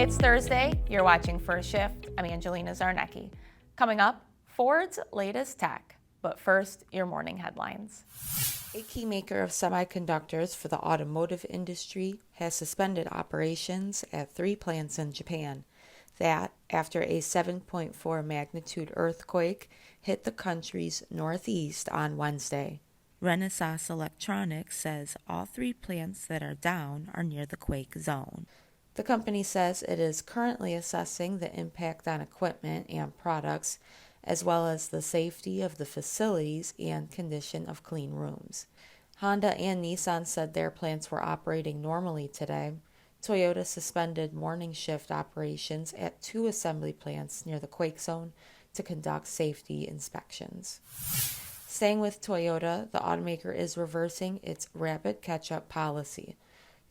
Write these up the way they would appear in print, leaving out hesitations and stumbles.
It's Thursday. You're watching First Shift. I'm Angelina Zarnecki. Coming up, Ford's latest tech. But first, your morning headlines. A key maker of semiconductors for the automotive industry has suspended operations at 3 plants in Japan. That after a 7.4 magnitude earthquake hit the country's northeast on Wednesday. Renesas Electronics says all 3 plants that are down are near the quake zone. The company says it is currently assessing the impact on equipment and products, as well as the safety of the facilities and condition of clean rooms. Honda and Nissan said their plants were operating normally today. Toyota suspended morning shift operations at 2 assembly plants near the quake zone to conduct safety inspections. Staying with Toyota, the automaker is reversing its rapid catch-up policy.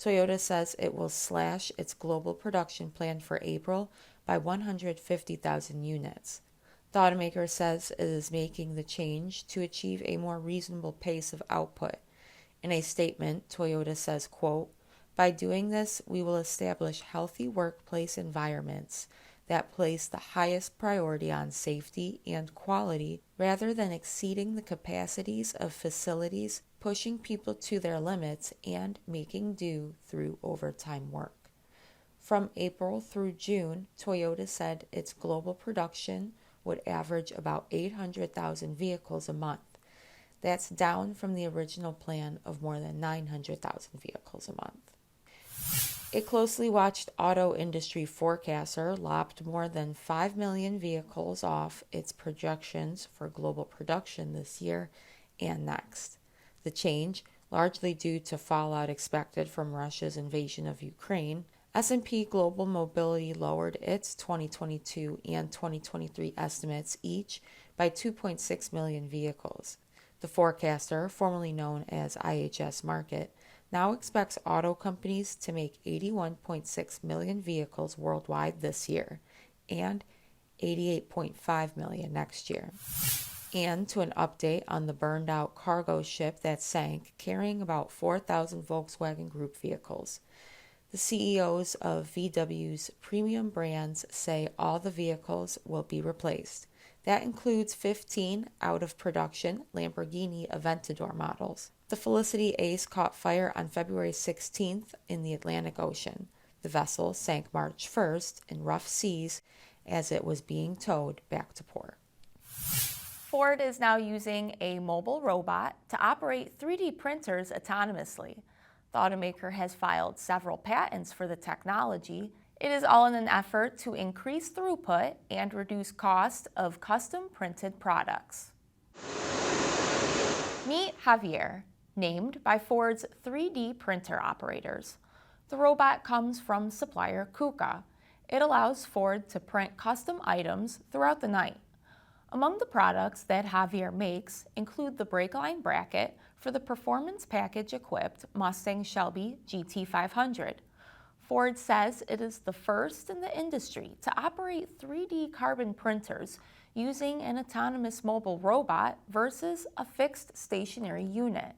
Toyota says it will slash its global production plan for April by 150,000 units. The automaker says it is making the change to achieve a more reasonable pace of output. In a statement, Toyota says, quote, "By doing this, we will establish healthy workplace environments that place the highest priority on safety and quality rather than exceeding the capacities of facilities, pushing people to their limits, and making do through overtime work." From April through June, Toyota said its global production would average about 800,000 vehicles a month. That's down from the original plan of more than 900,000 vehicles a month. A closely watched auto industry forecaster lopped more than 5 million vehicles off its projections for global production this year and next. The change, largely due to fallout expected from Russia's invasion of Ukraine, S&P Global Mobility lowered its 2022 and 2023 estimates each by 2.6 million vehicles. The forecaster, formerly known as IHS Markit, now expects auto companies to make 81.6 million vehicles worldwide this year and 88.5 million next year. And to an update on the burned-out cargo ship that sank, carrying about 4,000 Volkswagen Group vehicles. The CEOs of VW's premium brands say all the vehicles will be replaced. That includes 15 out-of-production Lamborghini Aventador models. The Felicity Ace caught fire on February 16th in the Atlantic Ocean. The vessel sank March 1st in rough seas as it was being towed back to port. Ford is now using a mobile robot to operate 3D printers autonomously. The automaker has filed several patents for the technology. It is all in an effort to increase throughput and reduce cost of custom printed products. Meet Javier, named by Ford's 3D printer operators. The robot comes from supplier KUKA. It allows Ford to print custom items throughout the night. Among the products that Javier makes include the brake line bracket for the performance package-equipped Mustang Shelby GT500. Ford says it is the first in the industry to operate 3D carbon printers using an autonomous mobile robot versus a fixed stationary unit.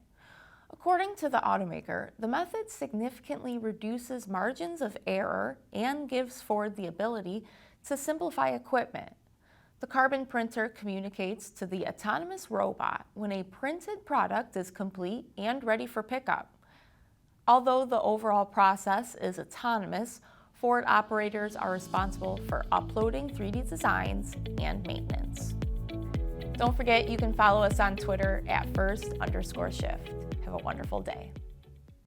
According to the automaker, the method significantly reduces margins of error and gives Ford the ability to simplify equipment. The carbon printer communicates to the autonomous robot when a printed product is complete and ready for pickup. Although the overall process is autonomous, Ford operators are responsible for uploading 3D designs and maintenance. Don't forget you can follow us on Twitter at @first_shift. Have a wonderful day.